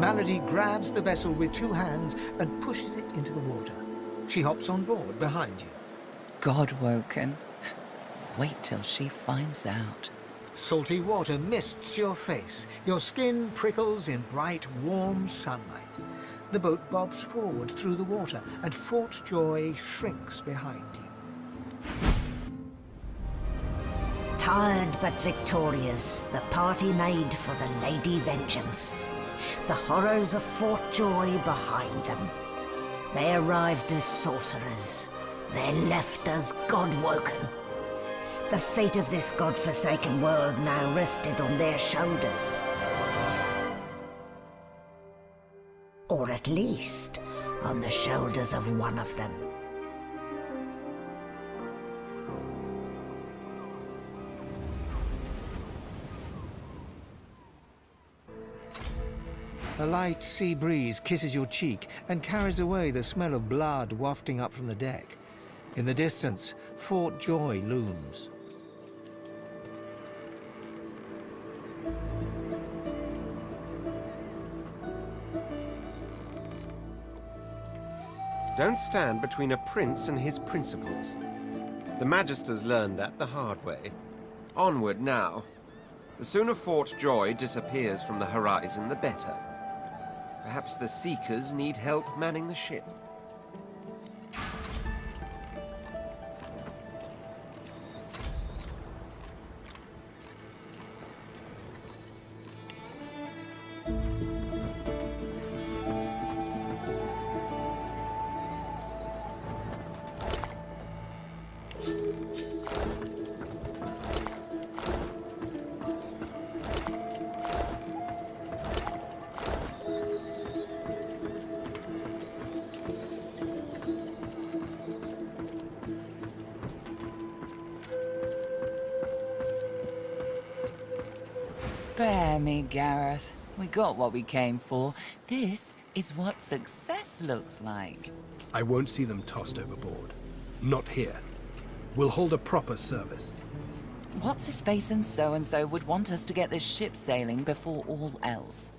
Malady grabs the vessel with 2 hands and pushes it into the water. She hops on board behind you. God-woken. Wait till she finds out. Salty water mists your face. Your skin prickles in bright, warm sunlight. The boat bobs forward through the water, and Fort Joy shrinks behind you. Tired but victorious, the party made for the Lady Vengeance. The horrors of Fort Joy behind them. They arrived as sorcerers. They left as God-woken. The fate of this God-forsaken world now rested on their shoulders. Or at least, on the shoulders of one of them. A light sea breeze kisses your cheek and carries away the smell of blood wafting up from the deck. In the distance, Fort Joy looms. Don't stand between a prince and his principles. The Magisters learned that the hard way. Onward now. The sooner Fort Joy disappears from the horizon, the better. Perhaps the Seekers need help manning the ship. Spare me, Gareth. We got what we came for. This is what success looks like. I won't see them tossed overboard. Not here. We'll hold a proper service. What's-his-face and so-and-so would want us to get this ship sailing before all else.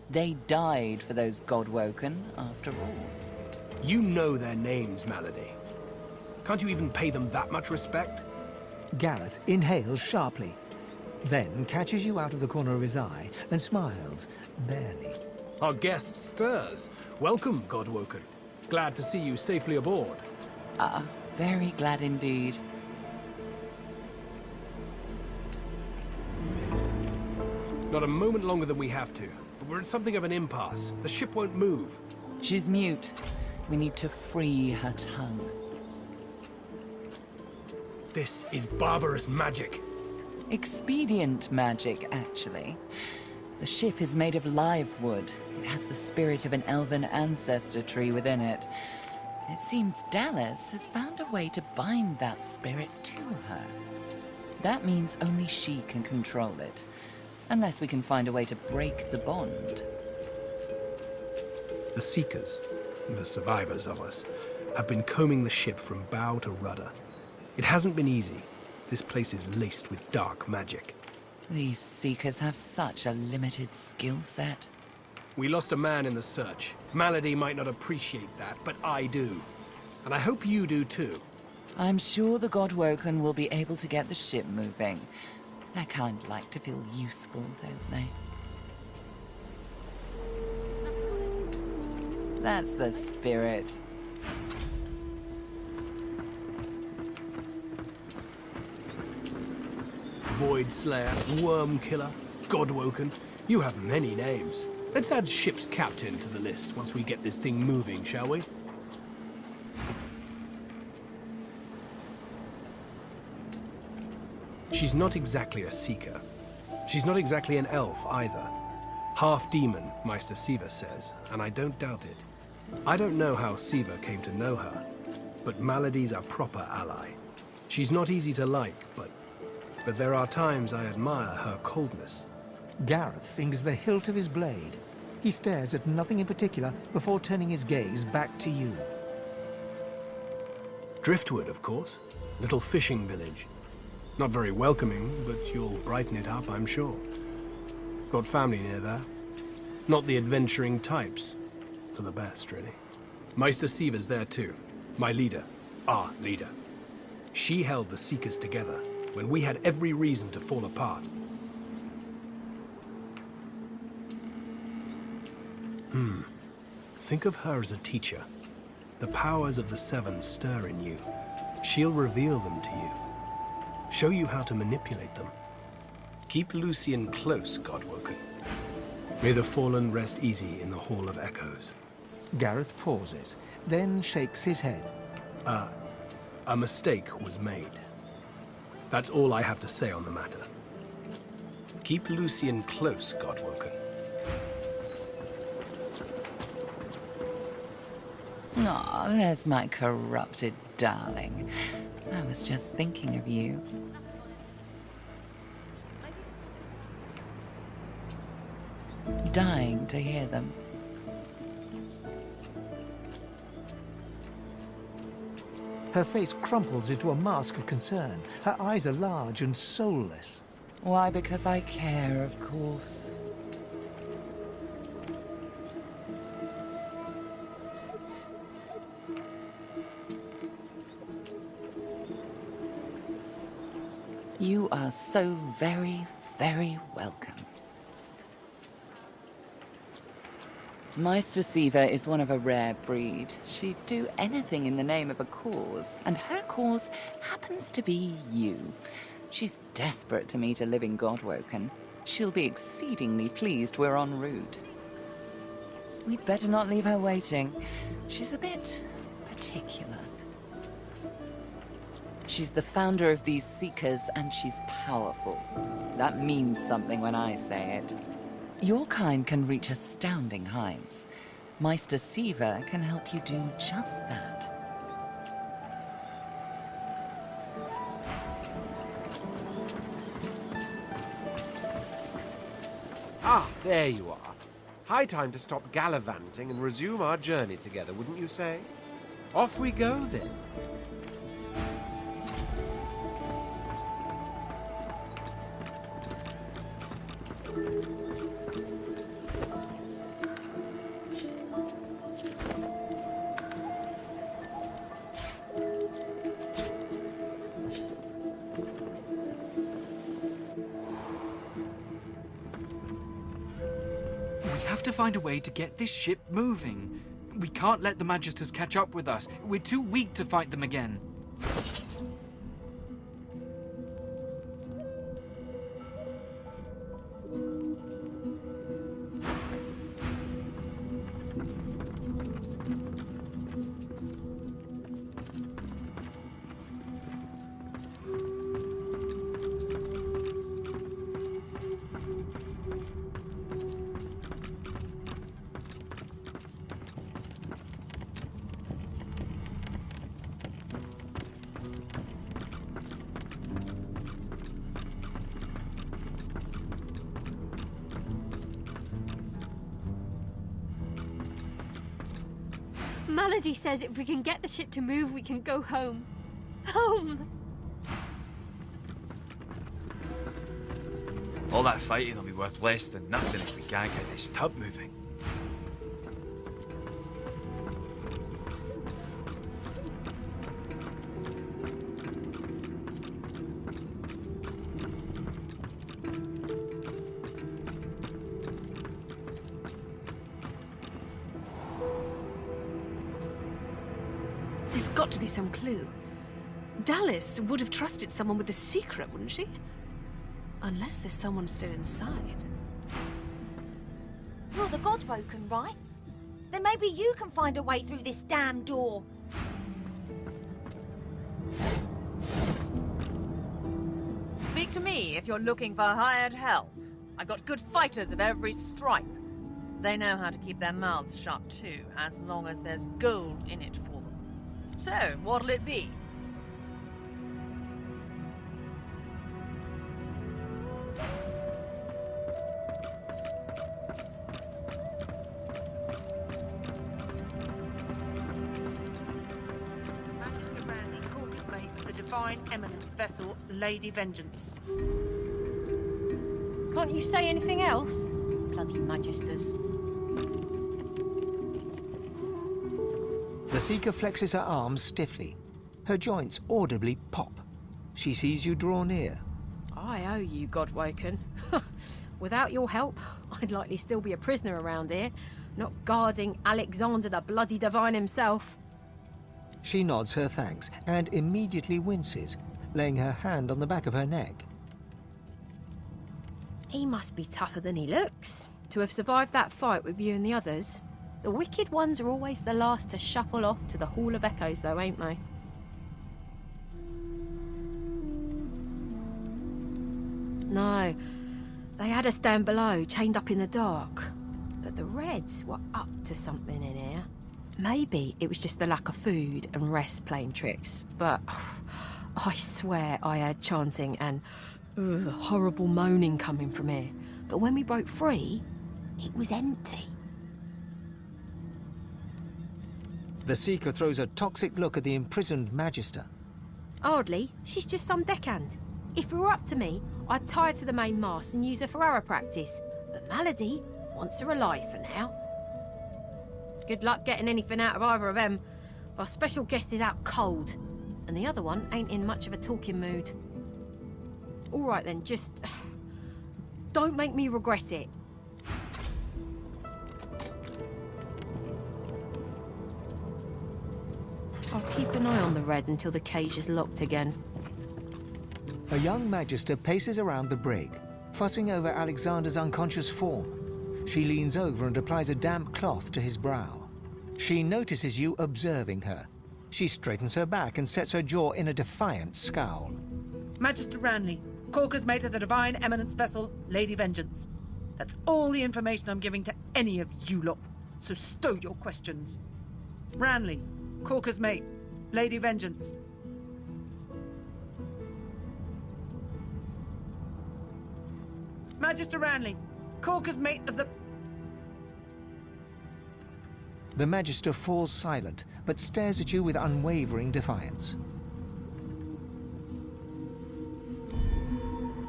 They died for those God-woken, after all. You know their names, Malady. Can't you even pay them that much respect? Gareth inhales sharply, then catches you out of the corner of his eye and smiles, barely. Our guest stirs. Welcome, God-woken. Glad to see you safely aboard. Very glad indeed. Not a moment longer than we have to, but we're in something of an impasse. The ship won't move. She's mute. We need to free her tongue. This is barbarous magic. Expedient magic, actually. The ship is made of live wood. It has the spirit of an elven ancestor tree within it. It seems Dallas has found a way to bind that spirit to her. That means only she can control it, unless we can find a way to break the bond. The Seekers, the survivors of us, have been combing the ship from bow to rudder. It hasn't been easy. This place is laced with dark magic. These Seekers have such a limited skill set. We lost a man in the search. Malady might not appreciate that, but I do. And I hope you do too. I'm sure the God-woken will be able to get the ship moving. They kind of like to feel useful, don't they? That's the spirit. Void Slayer, Worm Killer, God-woken. You have many names. Let's add ship's captain to the list once we get this thing moving, shall we? She's not exactly a seeker. She's not exactly an elf either. Half demon, Meister Siva says, and I don't doubt it. I don't know how Siva came to know her, but Malady's a proper ally. She's not easy to like, but there are times I admire her coldness. Gareth fingers the hilt of his blade. He stares at nothing in particular before turning his gaze back to you. Driftwood, of course. Little fishing village. Not very welcoming, but you'll brighten it up, I'm sure. Got family near there? Not the adventuring types. For the best, really. Meister Siever's there too. My leader. Our leader. She held the Seekers together when we had every reason to fall apart. Think of her as a teacher. The powers of the Seven stir in you. She'll reveal them to you. Show you how to manipulate them. Keep Lucian close, Godwoken. May the fallen rest easy in the Hall of Echoes. Gareth pauses, then shakes his head. A mistake was made. That's all I have to say on the matter. Keep Lucian close, Godwoken. Aw, there's my corrupted darling. I was just thinking of you. Dying to hear them. Her face crumples into a mask of concern. Her eyes are large and soulless. Why? Because I care, of course. You are so very, very welcome. Meister Siever is one of a rare breed. She'd do anything in the name of a cause, and her cause happens to be you. She's desperate to meet a living Godwoken. She'll be exceedingly pleased we're en route. We'd better not leave her waiting. She's a bit particular. She's the founder of these Seekers, and she's powerful. That means something when I say it. Your kind can reach astounding heights. Meister Siever can help you do just that. Ah, there you are. High time to stop gallivanting and resume our journey together, wouldn't you say? Off we go, then. We have to find a way to get this ship moving. We can't let the Magisters catch up with us. We're too weak to fight them again. Malady says if we can get the ship to move, we can go home. Home! All that fighting will be worth less than nothing if we can't get this tub moving. There's got to be some clue. Dallas would have trusted someone with a secret, wouldn't she? Unless there's someone still inside. You're the Godwoken, right? Then maybe you can find a way through this damn door. Speak to me if you're looking for hired help. I've got good fighters of every stripe. They know how to keep their mouths shut too, as long as there's gold in it for them. So, what'll it be? Magister Randy, Cork is mate of the Divine Eminence vessel, Lady Vengeance. Can't you say anything else? Bloody Magisters. The Seeker flexes her arms stiffly. Her joints audibly pop. She sees you draw near. I owe you, Godwoken. Without your help, I'd likely still be a prisoner around here, not guarding Alexander the bloody Divine himself. She nods her thanks and immediately winces, laying her hand on the back of her neck. He must be tougher than he looks, to have survived that fight with you and the others. The wicked ones are always the last to shuffle off to the Hall of Echoes, though, ain't they? No, they had us down below, chained up in the dark. But the Reds were up to something in here. Maybe it was just the lack of food and rest playing tricks, but I swear I heard chanting and horrible moaning coming from here. But when we broke free, it was empty. The Seeker throws a toxic look at the imprisoned Magister. Hardly. She's just some deckhand. If it were up to me, I'd tie her to the main mast and use her for arrow practice. But Malady wants her alive for now. Good luck getting anything out of either of them. Our special guest is out cold, and the other one ain't in much of a talking mood. All right then, just don't make me regret it. I'll keep an eye on the Red until the cage is locked again. A young Magister paces around the brig, fussing over Alexander's unconscious form. She leans over and applies a damp cloth to his brow. She notices you observing her. She straightens her back and sets her jaw in a defiant scowl. Magister Ranley, Corker's mate of the Divine Eminence vessel, Lady Vengeance. That's all the information I'm giving to any of you lot, so stow your questions. Ranley, Corker's mate, Lady Vengeance. Magister Ranley, Corker's mate of the... The Magister falls silent, but stares at you with unwavering defiance.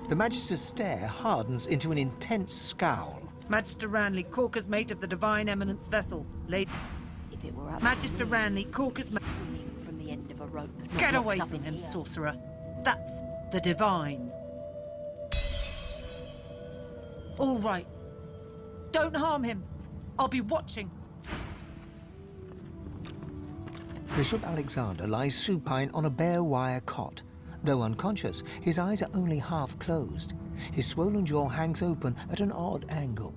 The Magister's stare hardens into an intense scowl. Magister Ranley, Corker's mate of the Divine Eminence vessel, Lady... If it were up Magister to me, Ranley, Corker's mate... swinging from the end of a rope. Get not away locked up from in him, here. sorcerer. That's the Divine. All right. Don't harm him. I'll be watching. Bishop Alexander lies supine on a bare wire cot. Though unconscious, his eyes are only half closed. His swollen jaw hangs open at an odd angle.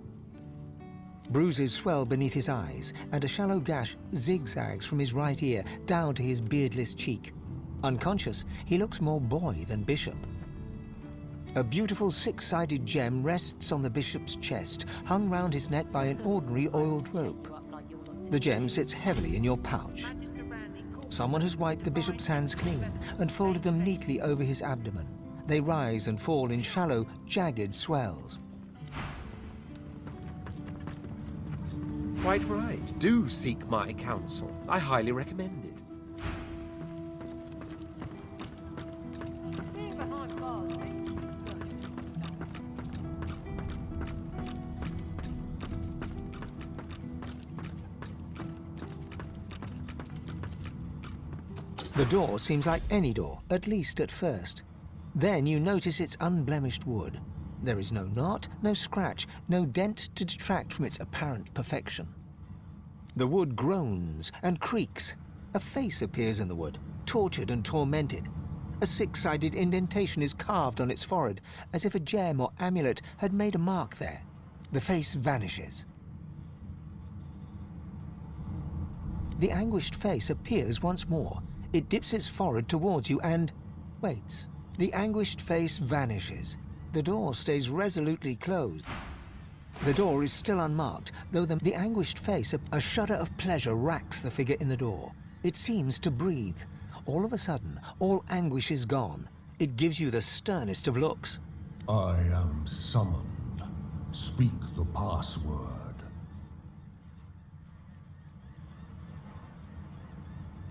Bruises swell beneath his eyes, and a shallow gash zigzags from his right ear down to his beardless cheek. Unconscious, he looks more boy than bishop. A beautiful six-sided gem rests on the bishop's chest, hung round his neck by an ordinary oiled rope. The gem sits heavily in your pouch. Someone has wiped the bishop's hands clean and folded them neatly over his abdomen. They rise and fall in shallow, jagged swells. Quite right. Do seek my counsel. I highly recommend it. The door seems like any door, at least at first. Then you notice its unblemished wood. There is no knot, no scratch, no dent to detract from its apparent perfection. The wood groans and creaks. A face appears in the wood, tortured and tormented. A six-sided indentation is carved on its forehead, as if a gem or amulet had made a mark there. The face vanishes. The anguished face appears once more. It dips its forehead towards you and waits. The anguished face vanishes. The door stays resolutely closed. The door is still unmarked, though the anguished face, a shudder of pleasure racks the figure in the door. It seems to breathe. All of a sudden, all anguish is gone. It gives you the sternest of looks. I am summoned. Speak the password.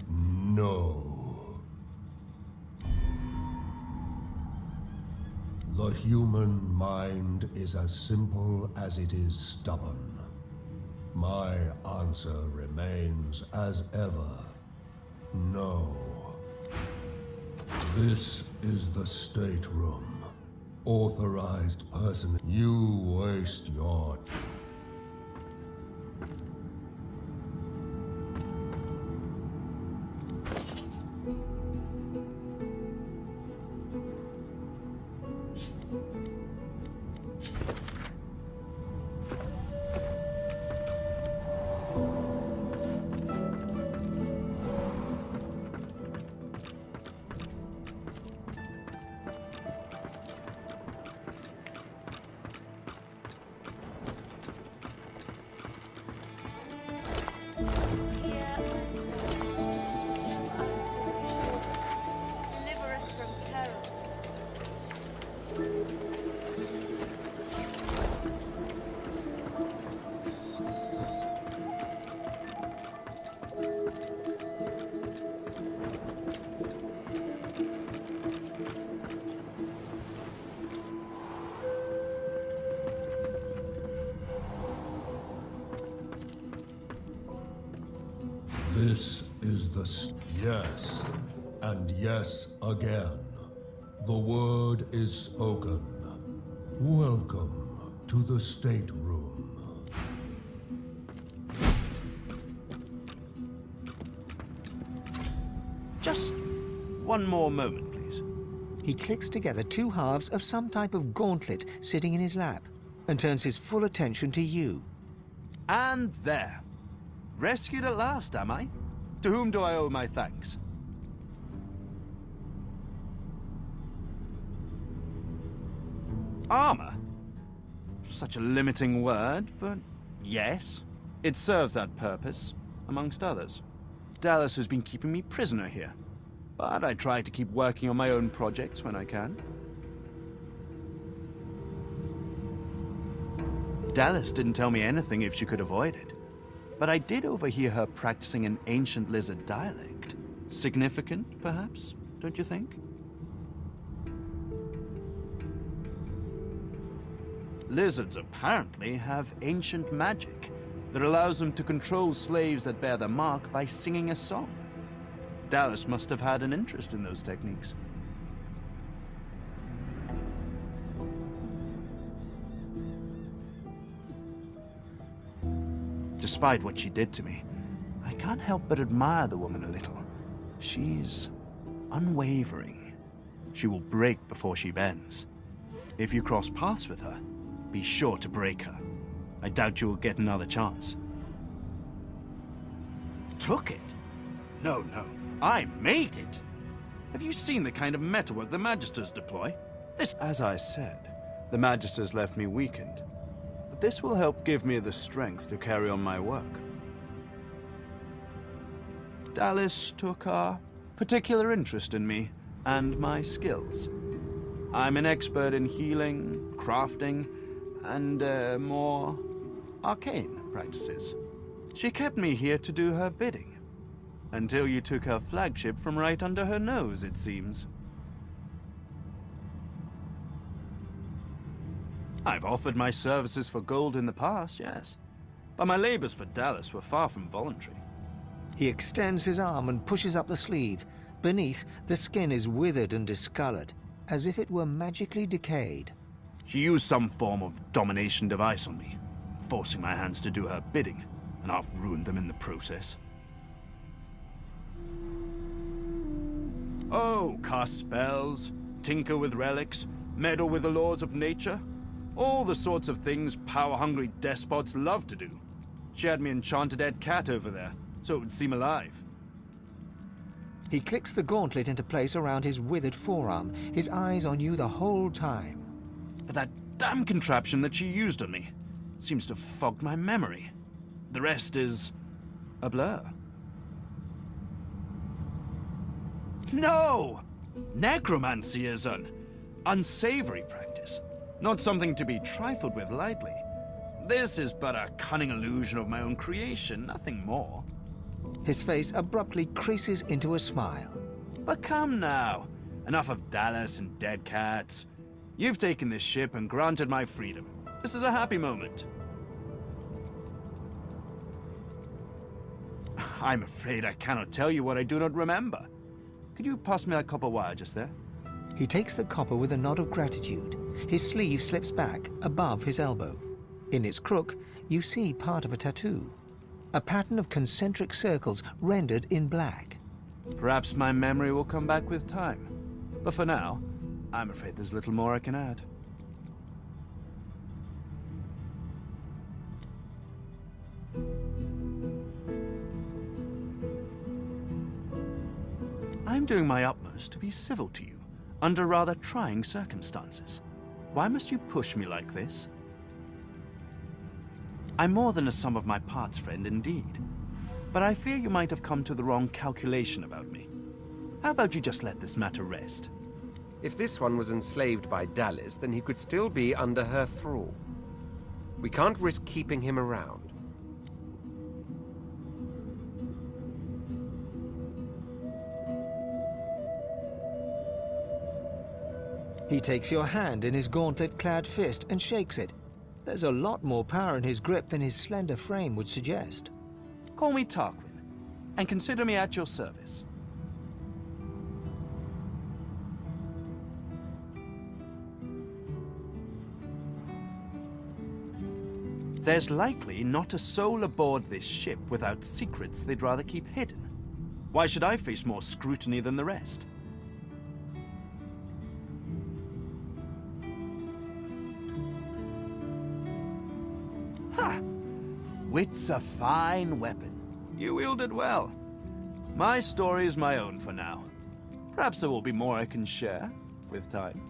No. The human mind is as simple as it is stubborn. My answer remains as ever No. This is the stateroom. Authorized person. You waste your... This is the... Yes, and yes again. The word is spoken. Welcome to the stateroom. Just one more moment, please. He clicks together two halves of some type of gauntlet sitting in his lap and turns his full attention to you. And there. Rescued at last, am I? To whom do I owe my thanks? Armor? Such a limiting word, but yes. It serves that purpose, amongst others. Dallas has been keeping me prisoner here, but I try to keep working on my own projects when I can. Dallas didn't tell me anything if she could avoid it. But I did overhear her practicing an ancient lizard dialect. Significant, perhaps, don't you think? Lizards apparently have ancient magic that allows them to control slaves that bear their mark by singing a song. Dallas must have had an interest in those techniques. Despite what she did to me, I can't help but admire the woman a little. She's unwavering. She will break before she bends. If you cross paths with her, be sure to break her. I doubt you will get another chance. Took it? No, I made it. Have you seen the kind of metalwork the Magisters deploy? This, as I said, the Magisters left me weakened. This will help give me the strength to carry on my work. Dallas took a particular interest in me and my skills. I'm an expert in healing, crafting, and more arcane practices. She kept me here to do her bidding. Until you took her flagship from right under her nose, it seems. I've offered my services for gold in the past, yes. But my labors for Dallas were far from voluntary. He extends his arm and pushes up the sleeve. Beneath, the skin is withered and discolored, as if it were magically decayed. She used some form of domination device on me, forcing my hands to do her bidding, and I've ruined them in the process. Oh, cast spells, tinker with relics, meddle with the laws of nature. All the sorts of things power-hungry despots love to do. She had me enchanted dead cat over there, so it would seem alive. He clicks the gauntlet into place around his withered forearm, his eyes on you the whole time. But that damn contraption that she used on me seems to have fogged my memory. The rest is a blur. No! Necromancy is an unsavory practice. Not something to be trifled with lightly. This is but a cunning illusion of my own creation, nothing more. His face abruptly creases into a smile. But come now. Enough of Dallas and dead cats. You've taken this ship and granted my freedom. This is a happy moment. I'm afraid I cannot tell you what I do not remember. Could you pass me that copper wire just there? He takes the copper with a nod of gratitude. His sleeve slips back above his elbow. In its crook, you see part of a tattoo. A pattern of concentric circles rendered in black. Perhaps my memory will come back with time. But for now, I'm afraid there's little more I can add. I'm doing my utmost to be civil to you, under rather trying circumstances. Why must you push me like this? I'm more than a sum of my parts friend indeed, but I fear you might have come to the wrong calculation about me. How about you just let this matter rest? If this one was enslaved by Dallis, then he could still be under her thrall. We can't risk keeping him around. He takes your hand in his gauntlet-clad fist and shakes it. There's a lot more power in his grip than his slender frame would suggest. Call me Tarquin, and consider me at your service. There's likely not a soul aboard this ship without secrets they'd rather keep hidden. Why should I face more scrutiny than the rest? Ha! Wit's a fine weapon. You wield it well. My story is my own for now. Perhaps there will be more I can share with time.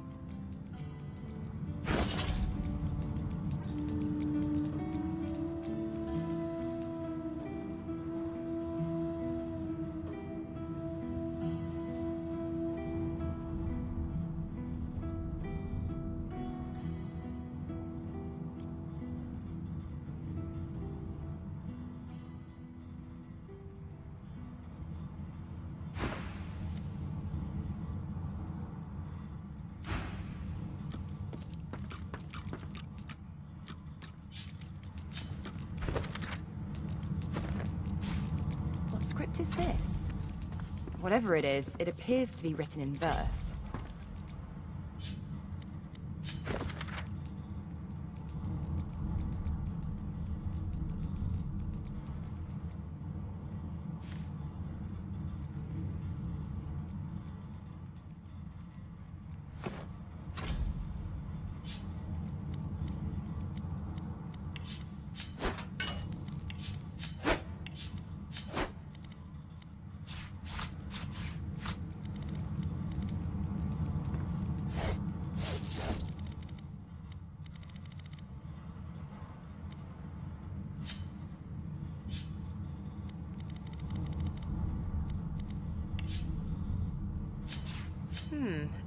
What script is this? Whatever it is, it appears to be written in verse.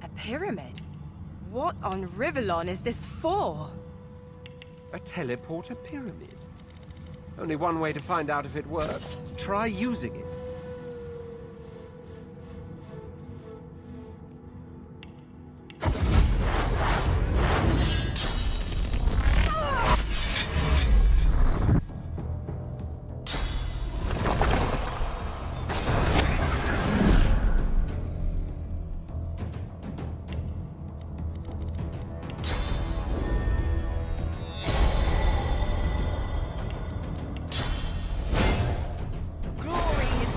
A pyramid? What on Rivellon is this for? A teleporter pyramid. Only one way to find out if it works. Try using it. Glory is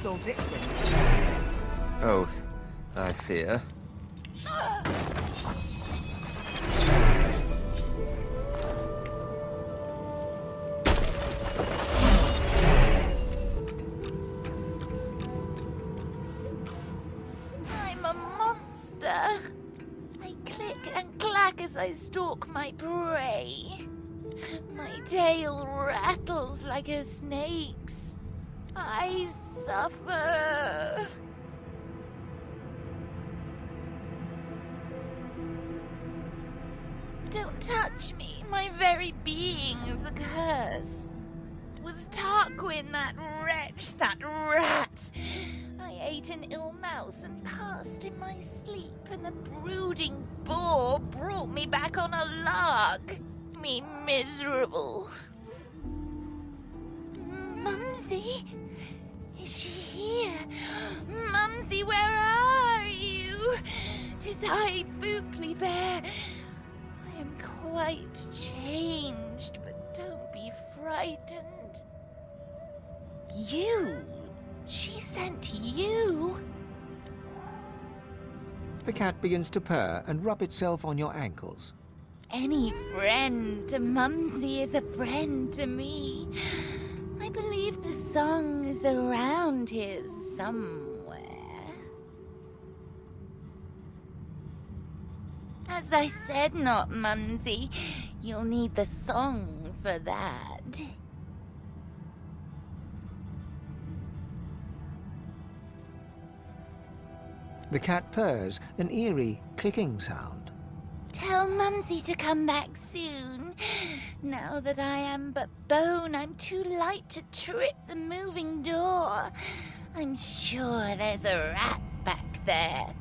Or victims? Both, I fear. I'm a monster. I click and clack as I stalk my prey. My tail rattles like a snake's. I suffer. Don't touch me. My very being is a curse. Was Tarquin that wretch, that rat? I ate an ill mouse and passed in my sleep, and the brooding boar brought me back on a lark. Me miserable. Mumsy? Is she here? Mumsy, where are you? 'Tis I, Booply Bear. I am quite changed, but don't be frightened. You? She sent you? The cat begins to purr and rub itself on your ankles. Any friend to Mumsy is a friend to me. I believe the song is around here somewhere. As I said, not Mumsy. You'll need the song for that. The cat purrs, an eerie clicking sound. Tell Mumsy to come back soon. Now that I am but bone, I'm too light to trip the moving door. I'm sure there's a rat back there.